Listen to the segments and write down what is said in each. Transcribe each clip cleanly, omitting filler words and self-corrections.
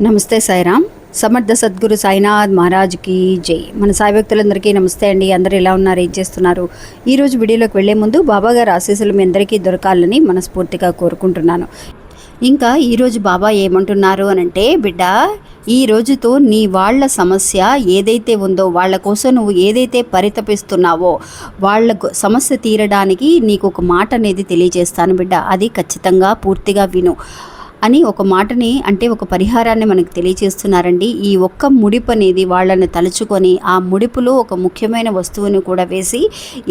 నమస్తే సాయిరామ్. సమర్థ సద్గురు సాయినాథ్ మహారాజ్కి జై. మన సాయి భక్తులందరికీ నమస్తే అండి. అందరూ ఎలా ఉన్నారు, ఏం చేస్తున్నారు? ఈరోజు వీడియోలోకి వెళ్లే ముందు బాబాగారు ఆశీస్సులు మీ అందరికీ దొరకాలని మనస్ఫూర్తిగా కోరుకుంటున్నాను. ఇంకా ఈరోజు బాబా ఏమంటున్నారు అనంటే, బిడ్డ, ఈ రోజుతో నీ వాళ్ళ సమస్య ఏదైతే ఉందో, వాళ్ళ కోసం నువ్వు ఏదైతే పరితపిస్తున్నావో వాళ్ళ సమస్య తీరడానికి నీకు ఒక మాట అనేది తెలియజేస్తాను బిడ్డ. అది ఖచ్చితంగా పూర్తిగా విను అని ఒక మాటని, అంటే ఒక పరిహారాన్ని మనకు తెలియచేస్తున్నారండి. ఈ ఒక్క ముడిపు అనేది వాళ్ళని తలుచుకొని ఆ ముడిపులో ఒక ముఖ్యమైన వస్తువుని కూడా వేసి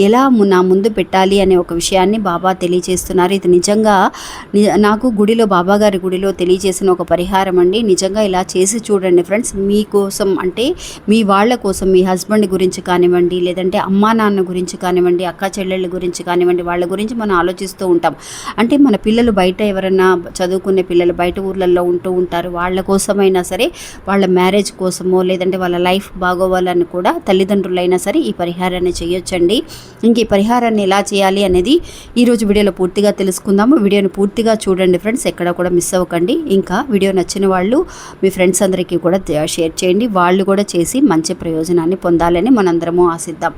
ఎలా నా ముందు పెట్టాలి అనే ఒక విషయాన్ని బాబా తెలియచేస్తున్నారు. ఇది నిజంగా నాకు గుడిలో, బాబాగారి గుడిలో తెలియజేసిన ఒక పరిహారం అండి. నిజంగా ఇలా చేసి చూడండి ఫ్రెండ్స్. మీకోసం, అంటే మీ వాళ్ళ కోసం, మీ హస్బెండ్ గురించి కానివ్వండి, లేదంటే అమ్మా నాన్న గురించి కానివ్వండి, అక్క చెల్లెళ్ళ గురించి కానివ్వండి, వాళ్ళ గురించి మనం ఆలోచిస్తూ ఉంటాం. అంటే మన పిల్లలు బయట ఎవరన్నా చదువుకునే పిల్లలు బయట ఊర్లలో ఉంటూ ఉంటారు. వాళ్ళ కోసమైనా సరే, వాళ్ళ మ్యారేజ్ కోసమో, లేదంటే వాళ్ళ లైఫ్ బాగోవాలని కూడా తల్లిదండ్రులైనా సరే ఈ పరిహారాన్ని చేయొచ్చండి. ఇంక ఈ పరిహారాన్ని ఎలా చేయాలి అనేది ఈరోజు వీడియోలో పూర్తిగా తెలుసుకుందాము. వీడియోని పూర్తిగా చూడండి ఫ్రెండ్స్, ఎక్కడ కూడా మిస్ అవ్వకండి. ఇంకా వీడియో నచ్చిన వాళ్ళు మీ ఫ్రెండ్స్ అందరికీ కూడా షేర్ చేయండి. వాళ్ళు కూడా చేసి మంచి ప్రయోజనాన్ని పొందాలని మనందరము ఆశిద్దాం.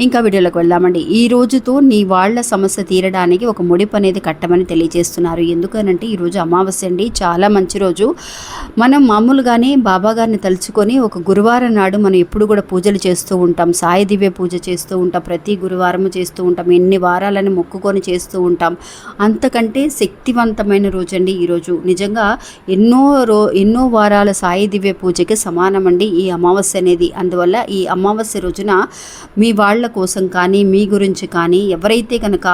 ఇంకా వీడియోలోకి వెళ్దామండి. ఈ రోజుతో నీ వాళ్ళ సమస్య తీరడానికి ఒక ముడిపు అనేది కట్టమని తెలియజేస్తున్నారు. ఎందుకనంటే ఈరోజు అమావాస్య అండి, చాలా మంచి రోజు. మనం మామూలుగానే బాబాగారిని తలుచుకొని ఒక గురువారం నాడు మనం ఎప్పుడు కూడా పూజలు చేస్తూ ఉంటాం. సాయి దివ్య పూజ చేస్తూ ఉంటాం, ప్రతి గురువారం చేస్తూ ఉంటాం, ఎన్ని వారాలని మొక్కుకొని చేస్తూ ఉంటాం. అంతకంటే శక్తివంతమైన రోజు అండి ఈరోజు. నిజంగా ఎన్నో వారాల సాయి దివ్య పూజకి సమానమండి ఈ అమావాస్య అనేది. అందువల్ల ఈ అమావాస్య రోజున మీ వాళ్ళ కోసం కానీ, మీ గురించి కానీ, ఎవరైతే కనుక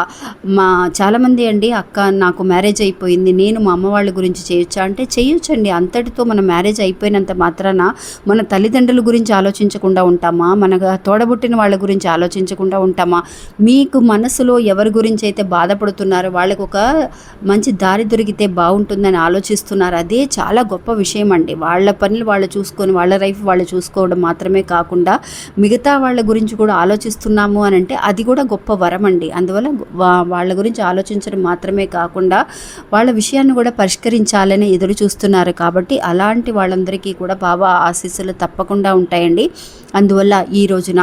చాలామంది అండి, అక్క నాకు మ్యారేజ్ అయిపోయింది, నేను మా అమ్మ వాళ్ళ గురించి చేయొచ్చా అంటే చేయొచ్చండి. అంతటితో మన మ్యారేజ్ అయిపోయినంత మాత్రాన మన తల్లిదండ్రుల గురించి ఆలోచించకుండా ఉంటామా? మన తోడబుట్టిన వాళ్ళ గురించి ఆలోచించకుండా ఉంటామా? మీకు మనసులో ఎవరి గురించి అయితే బాధపడుతున్నారో వాళ్ళకు ఒక మంచి దారి దొరికితే బాగుంటుందని ఆలోచిస్తున్నారు. అదే చాలా గొప్ప విషయం అండి. వాళ్ళ పనులు వాళ్ళు చూసుకొని, వాళ్ళ లైఫ్ వాళ్ళు చూసుకోవడం మాత్రమే కాకుండా మిగతా వాళ్ళ గురించి కూడా ఆలోచిస్తున్నాము అని అంటే అది కూడా గొప్ప వరం అండి. అందువల్ల వాళ్ళ గురించి ఆలోచించడం మాత్రమే కాకుండా వాళ్ళ విషయాన్ని కూడా పరిష్కరించాలని ఎదురు చూస్తున్నారు. కాబట్టి అలాంటి వాళ్ళందరికీ కూడా బాబా ఆశీస్సులు తప్పకుండా ఉంటాయండి. అందువల్ల ఈ రోజున,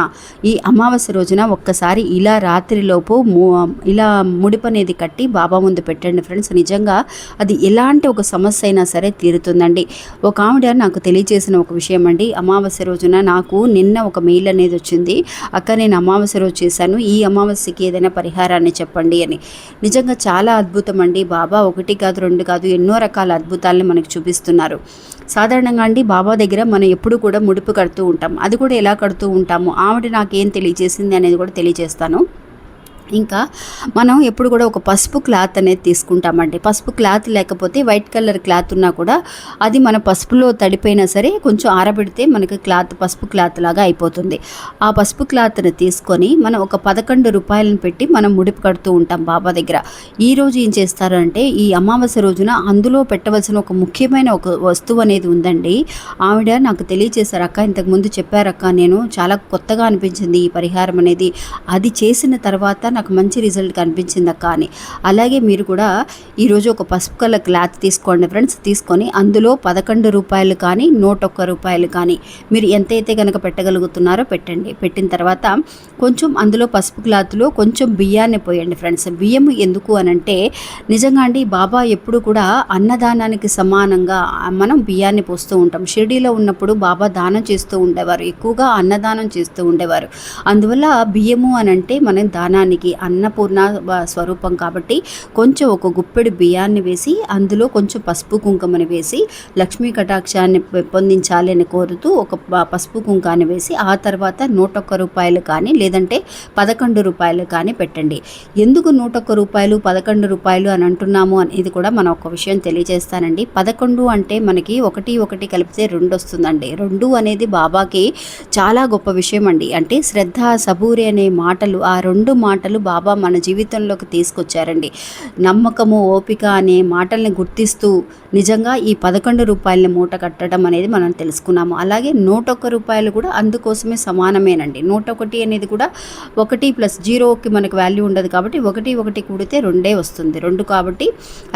ఈ అమావాస్య రోజున ఒక్కసారి ఇలా రాత్రిలోపు ఇలా ముడిపు అనేది కట్టి బాబా ముందు పెట్టండి ఫ్రెండ్స్. నిజంగా అది ఎలాంటి ఒక సమస్య అయినా సరే తీరుతుందండి. ఒక ఆవిడ నాకు తెలియజేసిన ఒక విషయం అండి. అమావాస్య రోజున నాకు నిన్న ఒక మెయిల్ అనేది వచ్చింది. అక్క, నేను అమావాస్య రోజు చేశాను, ఈ అమావాస్యకి ఏదైనా పరిహారాన్ని చెప్పండి అని. నిజంగా చాలా అద్భుతం అండి. బాబా ఒకటి కాదు, రెండు కాదు, ఎన్నో రకాల అద్భుతాలను మనకు చూపిస్తున్నారు. సాధారణంగా అండి బాబా దగ్గర మనం ఎప్పుడు కూడా ముడుపు కడుతూ ఉంటాం. అది కూడా ఎలా కడుతూ ఉంటాము, ఆవిడ నాకేం తెలియజేసింది అనేది కూడా తెలియజేస్తాను. ఇంకా మనం ఎప్పుడు కూడా ఒక పసుపు క్లాత్ అనేది తీసుకుంటామండి. పసుపు క్లాత్ లేకపోతే వైట్ కలర్ క్లాత్ ఉన్నా కూడా అది మన పసుపులో తడిపోయినా సరే కొంచెం ఆరబెడితే మనకి పసుపు క్లాత్ లాగా అయిపోతుంది. ఆ పసుపు క్లాత్ని తీసుకొని మనం ఒక 11 రూపాయలను పెట్టి మనం ముడిపు కడుతూ ఉంటాం బాబా దగ్గర. ఈరోజు ఏం చేస్తారు అంటే, ఈ అమావాస్య రోజున అందులో పెట్టవలసిన ఒక ముఖ్యమైన ఒక వస్తువు అనేది ఉందండి. ఆవిడ నాకు తెలియజేశారు, అక్క ఇంతకుముందు చెప్పారక్క, నేను చాలా కొత్తగా అనిపించింది ఈ పరిహారం అనేది, అది చేసిన తర్వాత నాకు మంచి రిజల్ట్ కనిపించింది అక్క అని. అలాగే మీరు కూడా ఈరోజు ఒక పసుపు కలర్ క్లాత్ తీసుకోండి ఫ్రెండ్స్. తీసుకొని అందులో 11 రూపాయలు కానీ, 101 రూపాయలు కానీ, మీరు ఎంతైతే కనుక పెట్టగలుగుతున్నారో పెట్టండి. పెట్టిన తర్వాత కొంచెం అందులో పసుపు క్లాత్లో కొంచెం బియ్యాన్ని పోయండి ఫ్రెండ్స్. బియ్యం ఎందుకు అనంటే, నిజంగా అండి బాబా ఎప్పుడు కూడా అన్నదానానికి సమానంగా మనం బియ్యాన్ని పోస్తూ ఉంటాం. షిరిడీలో ఉన్నప్పుడు బాబా దానం చేస్తూ ఉండేవారు, ఎక్కువగా అన్నదానం చేస్తూ ఉండేవారు. అందువల్ల బియ్యము అనంటే మనం దానానికి అన్నపూర్ణ స్వరూపం కాబట్టి కొంచెం ఒక గుప్పెడు బియ్యాన్ని వేసి అందులో కొంచెం పసుపు కుంకుమని వేసి లక్ష్మీ కటాక్షాన్ని పెంపొందించాలి అని కోరుతూ ఒక పసుపు కుంకాన్ని వేసి ఆ తర్వాత 101 రూపాయలు కానీ, లేదంటే 11 రూపాయలు కానీ పెట్టండి. ఎందుకు 101 రూపాయలు 11 రూపాయలు అని అంటున్నాము అనేది కూడా మనం ఒక విషయం తెలియజేస్తానండి. 11 అంటే మనకి 1 కలిపితే 2 వస్తుందండి. 2 అనేది బాబాకి చాలా గొప్ప విషయం అండి. అంటే శ్రద్ధ, సబూరి అనే మాటలు, ఆ 2 మాటలు మాటలు బాబా మన జీవితంలోకి తీసుకొచ్చారండి. నమ్మకము, ఓపిక అనే మాటల్ని గుర్తిస్తూ నిజంగా ఈ 11 రూపాయలని మూట కట్టడం అనేది మనం తెలుసుకున్నాము. అలాగే 101 రూపాయలు కూడా అందుకోసమే సమానమేనండి. 101 అనేది కూడా 1 + 0కి మనకు వాల్యూ ఉండదు కాబట్టి 1 1 కూడితే 2 వస్తుంది. 2 కాబట్టి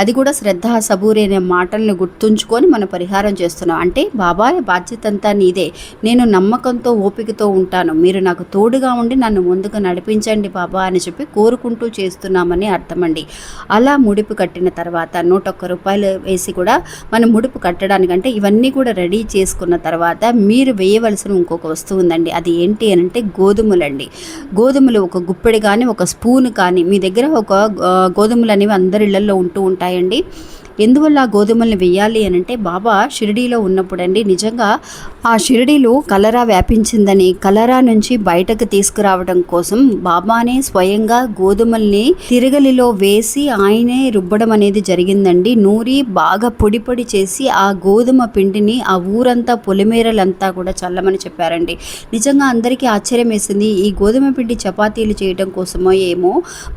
అది కూడా శ్రద్ధ, సబూరి అనే మాటల్ని గుర్తుంచుకొని మనం పరిహారం చేస్తున్నాం. అంటే బాబా బాధ్యత అంతా నీదే, నేను నమ్మకంతో ఓపికతో ఉంటాను, మీరు నాకు తోడుగా ఉండి నన్ను ముందుకు నడిపించండి బాబా అని చెప్పి కోరుకుంటూ చేస్తున్నామని అర్థమండి. అలా ముడుపు కట్టిన తర్వాత 101 రూపాయలు వేసి కూడా మనం ముడుపు కట్టడానికంటే ఇవన్నీ కూడా రెడీ చేసుకున్న తర్వాత మీరు వేయవలసిన ఇంకొక వస్తువు ఉందండి. అది ఏంటి అని అంటే గోధుమలండి. గోధుమలు ఒక గుప్పెడి కానీ ఒక స్పూన్ కానీ మీ దగ్గర ఒక గోధుమలు అనేవి అందరి ఇళ్లలో ఉంటూ ఉంటాయండి. ఎందువల్ల ఆ గోధుమల్ని వేయాలి అని అంటే బాబా షిరిడీలో ఉన్నప్పుడండి నిజంగా ఆ షిరిడీలో కలరా వ్యాపించిందని కలరా నుంచి బయటకు తీసుకురావడం కోసం బాబానే స్వయంగా గోధుమల్ని తిరగలిలో వేసి ఆయనే రుబ్బడం అనేది జరిగిందండి. నూరి బాగా పొడి పొడి చేసి ఆ గోధుమ పిండిని ఆ ఊరంతా పొలిమేరలంతా కూడా చల్లమని చెప్పారండి. నిజంగా అందరికీ ఆశ్చర్యం వేసింది. ఈ గోధుమ పిండి చపాతీలు చేయడం కోసమో ఏమో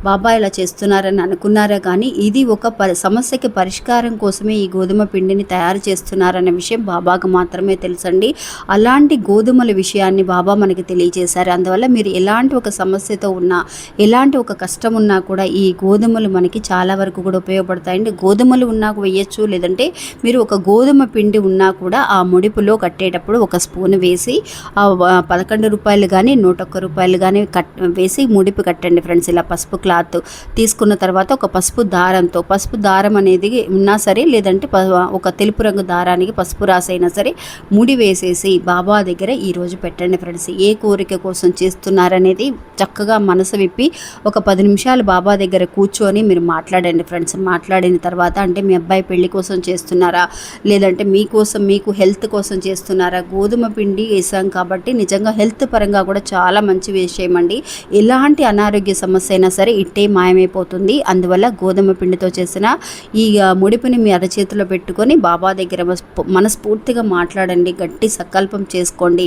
బాబా ఇలా చేస్తున్నారని అనుకున్నారా కానీ ఇది ఒక సమస్యకి పరిష్కారం కోసమే ఈ గోధుమ పిండిని తయారు చేస్తున్నారన్న విషయం బాబాకు మాత్రమే తెలుసండి. అలాంటి గోధుమల విషయాన్ని బాబా మనకి తెలియజేశారు. అందువల్ల మీరు ఎలాంటి ఒక సమస్యతో ఉన్నా, ఎలాంటి ఒక కష్టం ఉన్నా కూడా ఈ గోధుమలు మనకి చాలా వరకు కూడా ఉపయోగపడతాయండి. గోధుమలు ఉన్నా వేయచ్చు, లేదంటే మీరు ఒక గోధుమ పిండి ఉన్నా కూడా ఆ ముడిపులో కట్టేటప్పుడు ఒక స్పూన్ వేసి ఆ 11 రూపాయలు కానీ 101 రూపాయలు కానీ వేసి ముడిపు కట్టండి ఫ్రెండ్స్. ఇలా పసుపు క్లాత్ తీసుకున్న తర్వాత ఒక పసుపు దారంతో, పసుపు దారం అనేది ఉన్నా సరే లేదంటే ఒక తెలుపు రంగు దారానికి పసుపు రాసైనా సరే ముడి వేసేసి బాబా దగ్గర ఈరోజు పెట్టండి ఫ్రెండ్స్. ఏ కోరిక కోసం చేస్తున్నారనేది చక్కగా మనసు విప్పి ఒక 10 నిమిషాలు బాబా దగ్గర కూర్చొని మీరు మాట్లాడండి ఫ్రెండ్స్. మాట్లాడిన తర్వాత అంటే మీ అబ్బాయి పెళ్లి కోసం చేస్తున్నారా, లేదంటే మీకోసం మీకు హెల్త్ కోసం చేస్తున్నారా. గోధుమ పిండి వేసాం కాబట్టి నిజంగా హెల్త్ పరంగా కూడా చాలా మంచి విషయం అండి. ఎలాంటి అనారోగ్య సమస్య అయినా సరే ఇట్టే మాయమైపోతుంది. అందువల్ల గోధుమ పిండితో చేసిన ఈ ముడిపుని మీ అరచేతిలో పెట్టుకొని బాబా దగ్గర మనస్ఫూర్తిగా మాట్లాడండి, గట్టి సంకల్పం చేసుకోండి.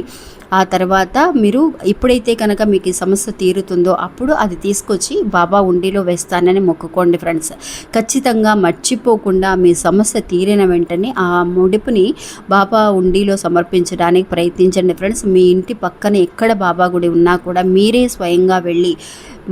ఆ తర్వాత మీరు ఎప్పుడైతే కనుక మీకు ఈ సమస్య తీరుతుందో అప్పుడు అది తీసుకొచ్చి బాబా ఉండిలో వేస్తానని మొక్కుకోండి ఫ్రెండ్స్. ఖచ్చితంగా మర్చిపోకుండా మీ సమస్య తీరిన వెంటనే ఆ ముడిపుని బాబా ఉండిలో సమర్పించడానికి ప్రయత్నించండి ఫ్రెండ్స్. మీ ఇంటి పక్కన ఎక్కడ బాబా గుడి ఉన్నా కూడా మీరే స్వయంగా వెళ్ళి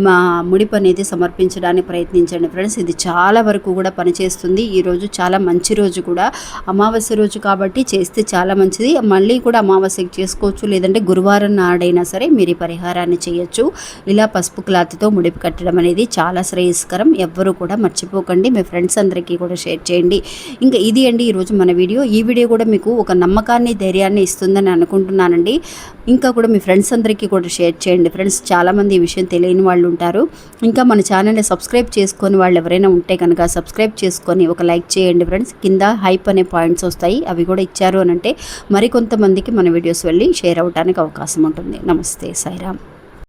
మా ముడిపు అనేది సమర్పించడానికి ప్రయత్నించండి ఫ్రెండ్స్. ఇది చాలా వరకు కూడా పనిచేస్తుంది. ఈరోజు చాలా మంచి రోజు కూడా, అమావాస్య రోజు కాబట్టి చేస్తే చాలా మంచిది. మళ్ళీ కూడా అమావాస్యకి చేసుకోవచ్చు, లేదంటే గురువారం నాడైనా సరే మీరు ఈ పరిహారాన్ని చేయొచ్చు. ఇలా పసుపు క్లాత్తో ముడిపు కట్టడం అనేది చాలా శ్రేయస్కరం. ఎవ్వరూ కూడా మర్చిపోకండి. మీ ఫ్రెండ్స్ అందరికీ కూడా షేర్ చేయండి. ఇంకా ఇది అండి ఈరోజు మన వీడియో. ఈ వీడియో కూడా మీకు ఒక నమ్మకాన్ని, ధైర్యాన్ని ఇస్తుందని అనుకుంటున్నానండి. ఇంకా కూడా మీ ఫ్రెండ్స్ అందరికీ కూడా షేర్ చేయండి ఫ్రెండ్స్. చాలామంది ఈ విషయం తెలియని వాళ్ళు ఉంటారు. ఇంకా మన ఛానల్ని సబ్స్క్రైబ్ చేసుకొని వాళ్ళు ఎవరైనా ఉంటే కనుక సబ్స్క్రైబ్ చేసుకొని ఒక లైక్ చేయండి ఫ్రెండ్స్. కింద హైప్ అనే పాయింట్స్ వస్తాయి, అవి కూడా ఇచ్చారు అని అంటే మరికొంతమందికి మన వీడియోస్ వెళ్ళి షేర్ అవ్వడానికి అవకాశం ఉంటుంది. నమస్తే, సాయిరామ్.